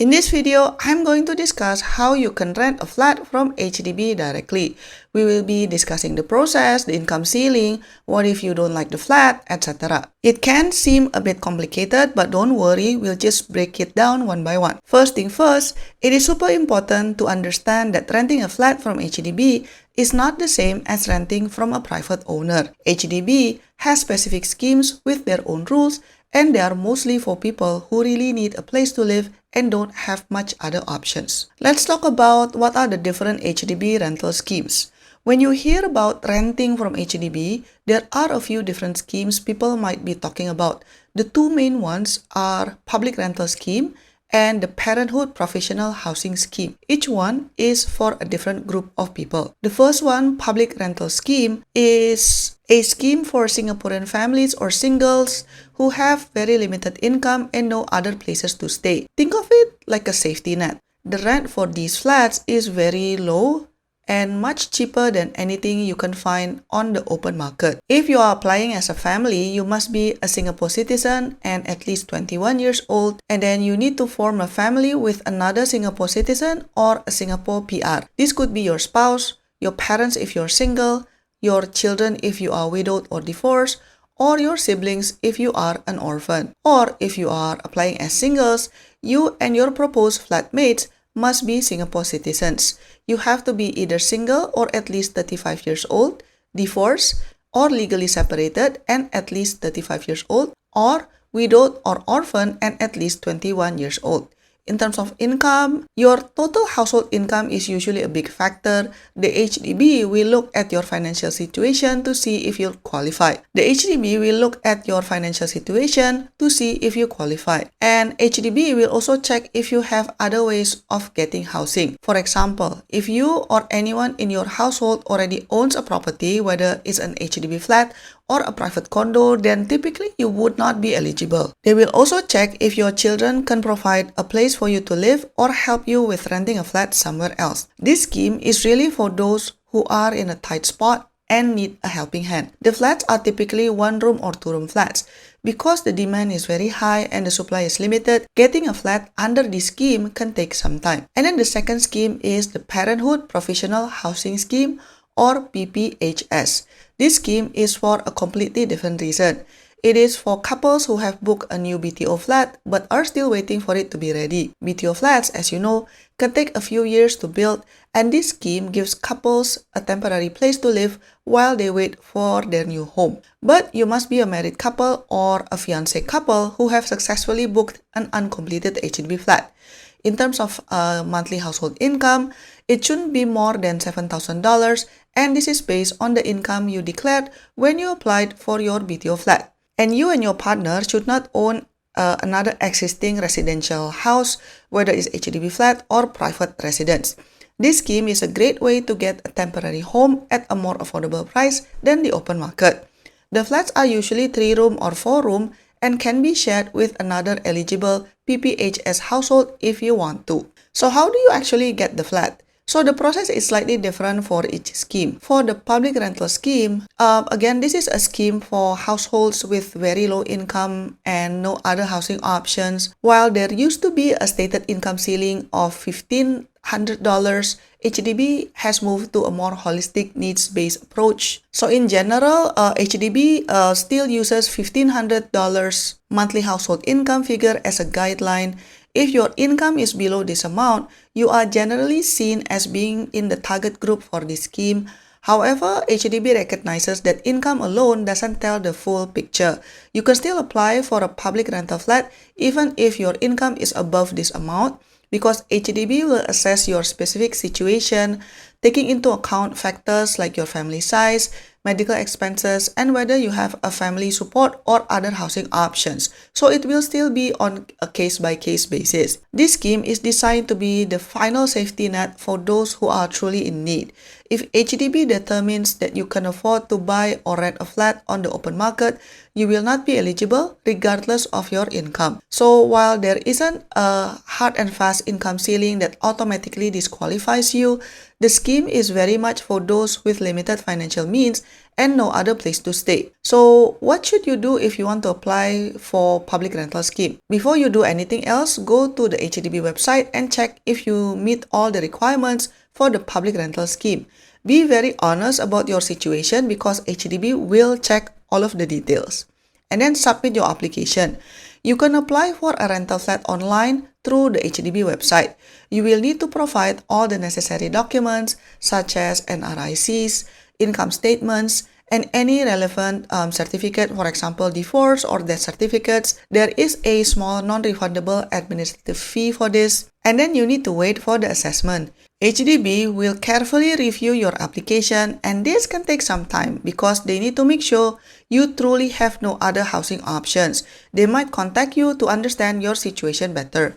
In this video, I'm going to discuss how you can rent a flat from HDB directly. We will be discussing the process, the income ceiling, what if you don't like the flat, etc. It can seem a bit complicated, but don't worry, we'll just break it down one by one. First thing first, it is super important to understand that renting a flat from HDB is not the same as renting from a private owner. HDB has specific schemes with their own rules, and they are mostly for people who really need a place to live and don't have much other options. Let's talk about what are the different HDB rental schemes. When you hear about renting from HDB, there are a few different schemes people might be talking about. The two main ones are Public Rental Scheme and the Parenthood Provisional Housing Scheme. Each one is for a different group of people. The first one, Public Rental Scheme, is a scheme for Singaporean families or singles who have very limited income and no other places to stay. Think of it like a safety net. The rent for these flats is very low and much cheaper than anything you can find on the open market. If you are applying as a family, you must be a Singapore citizen and at least 21 years old, and then you need to form a family with another Singapore citizen or a Singapore PR. This could be your spouse, your parents if you're single, your children if you are widowed or divorced, or your siblings if you are an orphan. Or if you are applying as singles, you and your proposed flatmates must be Singapore citizens. You have to be either single or at least 35 years old, divorced or legally separated and at least 35 years old, or widowed or orphan and at least 21 years old. In terms of income, your total household income is usually a big factor. The HDB will look at your financial situation to see if you qualify. The HDB will look at your financial situation to see if you qualify. And HDB will also check if you have other ways of getting housing. For example, if you or anyone in your household already owns a property, whether it's an HDB flat or a private condo, then typically you would not be eligible. They will also check if your children can provide a place for you to live or help you with renting a flat somewhere else. This scheme is really for those who are in a tight spot and need a helping hand. The flats are typically one-room or two-room flats. Because the demand is very high and the supply is limited, getting a flat under this scheme can take some time. And then the second scheme is the Parenthood Provisional Housing Scheme, or pphs. This scheme is for a completely different reason. It is for couples who have booked a new BTO flat but are still waiting for it to be ready. BTO flats, as you know, can take a few years to build, and this scheme gives couples a temporary place to live while they wait for their new home. But you must be a married couple or a fiancé couple who have successfully booked an uncompleted HDB flat. In terms of monthly household income, it shouldn't be more than $7,000, and this is based on the income you declared when you applied for your BTO flat. And you and your partner should not own another existing residential house, whether it's HDB flat or private residence. This scheme is a great way to get a temporary home at a more affordable price than the open market. The flats are usually 3-room or 4-room and can be shared with another eligible pphs household if you want to. So how do you actually get the flat? So the process is slightly different for each scheme. For the public rental scheme, again, this is a scheme for households with very low income and no other housing options. While there used to be a stated income ceiling of $1,500, HDB has moved to a more holistic needs-based approach. So in general, HDB still uses $1,500 monthly household income figure as a guideline. If your income is below this amount, you are generally seen as being in the target group for this scheme. However, HDB recognizes that income alone doesn't tell the full picture. You can still apply for a public rental flat even if your income is above this amount, because HDB will assess your specific situation, taking into account factors like your family size, medical expenses, and whether you have a family support or other housing options. So it will still be on a case-by-case basis. This scheme is designed to be the final safety net for those who are truly in need. If HDB determines that you can afford to buy or rent a flat on the open market, you will not be eligible regardless of your income. So while there isn't a hard and fast income ceiling that automatically disqualifies you, the scheme is very much for those with limited financial means and no other place to stay. So what should you do if you want to apply for public rental scheme? Before you do anything else, go to the HDB website and check if you meet all the requirements for the public rental scheme. Be very honest about your situation because HDB will check all of the details. And then submit your application. You can apply for a rental flat online through the HDB website. You will need to provide all the necessary documents such as NRICs, income statements, and any relevant certificate, for example, divorce or death certificates. There is a small non-refundable administrative fee for this, and then you need to wait for the assessment. HDB will carefully review your application, and this can take some time because they need to make sure you truly have no other housing options. They might contact you to understand your situation better.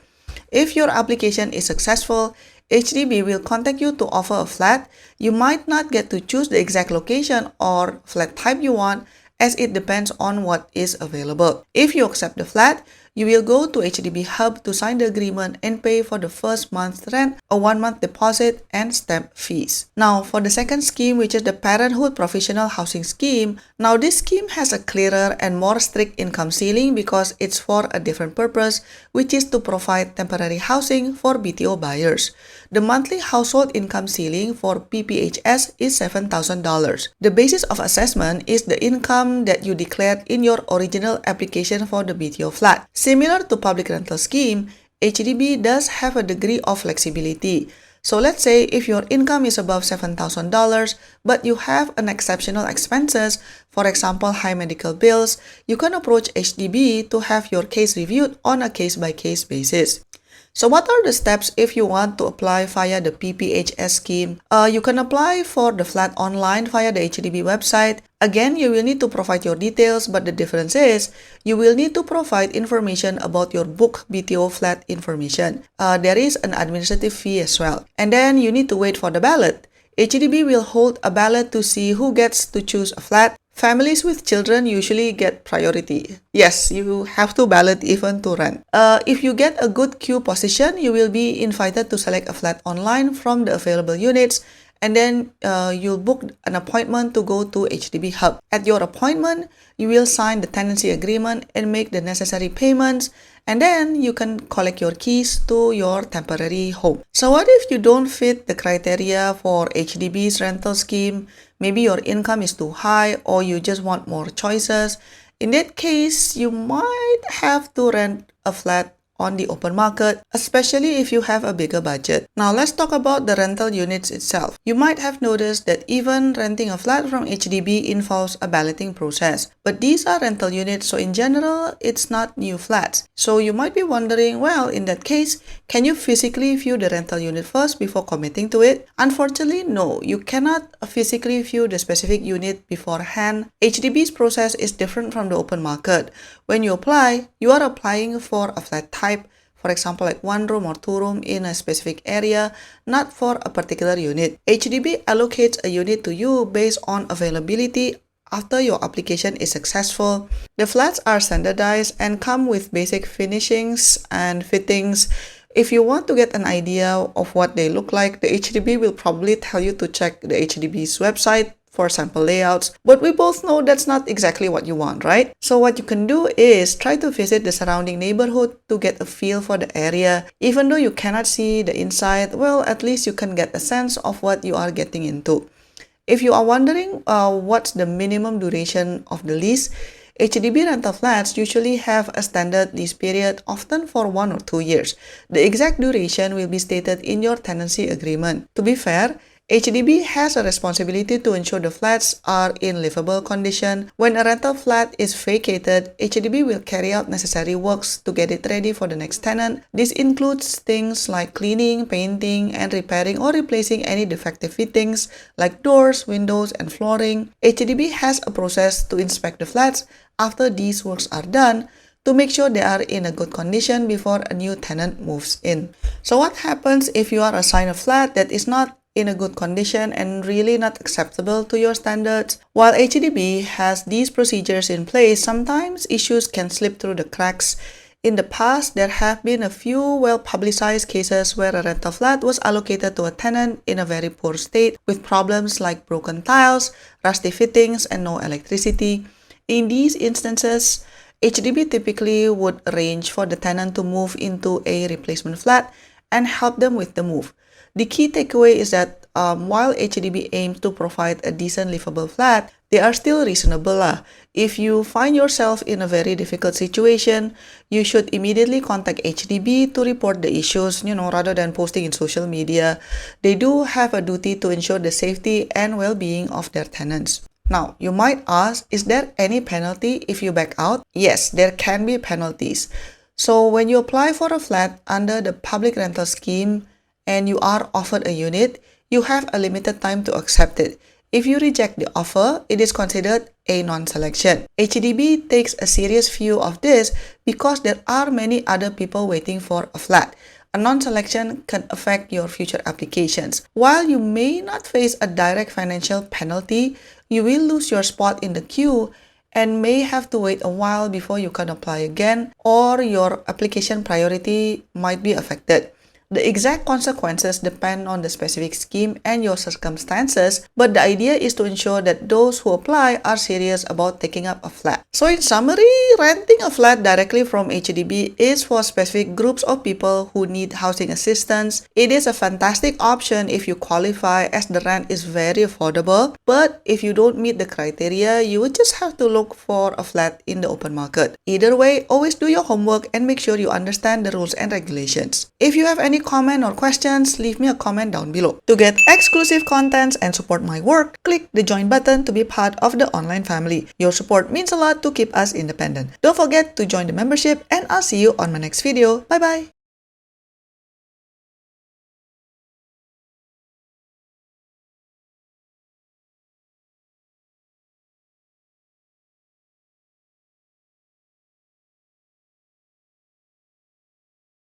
If your application is successful, HDB will contact you to offer a flat. You might not get to choose the exact location or flat type you want, as it depends on what is available. If you accept the flat, you will go to HDB Hub to sign the agreement and pay for the first month's rent, a 1-month deposit, and stamp fees. Now, for the second scheme, which is the Parenthood Provisional Housing Scheme, now this scheme has a clearer and more strict income ceiling because it's for a different purpose, which is to provide temporary housing for BTO buyers. The monthly household income ceiling for pphs is $7,000. The basis of assessment is the income that you declared in your original application for the BTO flat. Similar to public rental scheme, HDB does have a degree of flexibility. So let's say if your income is above $7,000, but you have an exceptional expenses, for example, high medical bills, you can approach HDB to have your case reviewed on a case-by-case basis. So what are the steps if you want to apply via the pphs scheme? You can apply for the flat online via the HDB website. Again, you will need to provide your details, but the difference is you will need to provide information about your book BTO flat information. There is an administrative fee as well. And then you need to wait for the ballot. HDB will hold a ballot to see who gets to choose a flat. Families with children usually get priority. Yes, you have to ballot even to rent. If you get a good queue position, you will be invited to select a flat online from the available units, and then you'll book an appointment to go to HDB Hub. At your appointment, you will sign the tenancy agreement and make the necessary payments, and then you can collect your keys to your temporary home. So what if you don't fit the criteria for HDB's rental scheme? Maybe your income is too high or you just want more choices. In that case, you might have to rent a flat on the open market, especially if you have a bigger budget. Now let's talk about the rental units itself. You might have noticed that even renting a flat from HDB involves a balloting process, but these are rental units, so in general, it's not new flats. So you might be wondering, well, in that case, can you physically view the rental unit first before committing to it? Unfortunately, no, you cannot physically view the specific unit beforehand. HDB's process is different from the open market. When you apply, you are applying for a flat type, for example, like 1 room or 2 room in a specific area, not for a particular unit. HDB allocates a unit to you based on availability after your application is successful. The flats are standardized and come with basic finishings and fittings. If you want to get an idea of what they look like, the HDB will probably tell you to check the HDB's website for sample layouts, but we both know that's not exactly what you want, right? So what you can do is try to visit the surrounding neighborhood to get a feel for the area. Even though you cannot see the inside, well, at least you can get a sense of what you are getting into. If you are wondering what's the minimum duration of the lease, HDB rental flats usually have a standard lease period, often for 1 or 2 years. The exact duration will be stated in your tenancy agreement. To be fair, HDB has a responsibility to ensure the flats are in livable condition. When a rental flat is vacated, HDB will carry out necessary works to get it ready for the next tenant. This includes things like cleaning, painting, and repairing or replacing any defective fittings like doors, windows, and flooring. HDB has a process to inspect the flats after these works are done to make sure they are in a good condition before a new tenant moves in. So what happens if you are assigned a flat that is not in a good condition and really not acceptable to your standards? While HDB has these procedures in place, sometimes issues can slip through the cracks. In the past, there have been a few well-publicized cases where a rental flat was allocated to a tenant in a very poor state with problems like broken tiles, rusty fittings, and no electricity. In these instances, HDB typically would arrange for the tenant to move into a replacement flat and help them with the move. The key takeaway is that while HDB aims to provide a decent livable flat, they are still reasonable. If you find yourself in a very difficult situation, you should immediately contact HDB to report the issues, rather than posting in social media. They do have a duty to ensure the safety and well-being of their tenants. Now, you might ask, is there any penalty if you back out? Yes, there can be penalties. So when you apply for a flat under the public rental scheme and you are offered a unit, you have a limited time to accept it. If you reject the offer, it is considered a non-selection. HDB takes a serious view of this because there are many other people waiting for a flat. A non-selection can affect your future applications. While you may not face a direct financial penalty, you will lose your spot in the queue and may have to wait a while before you can apply again, or your application priority might be affected. The exact consequences depend on the specific scheme and your circumstances, but the idea is to ensure that those who apply are serious about taking up a flat. So in summary, renting a flat directly from HDB is for specific groups of people who need housing assistance. It is a fantastic option if you qualify, as the rent is very affordable, but if you don't meet the criteria, you would just have to look for a flat in the open market. Either way, always do your homework and make sure you understand the rules and regulations. If you have any comment or questions, leave me a comment down below. To get exclusive contents and support my work, click the join button to be part of the online family. Your support means a lot to keep us independent. Don't forget to join the membership, and I'll see you on my next video. Bye bye!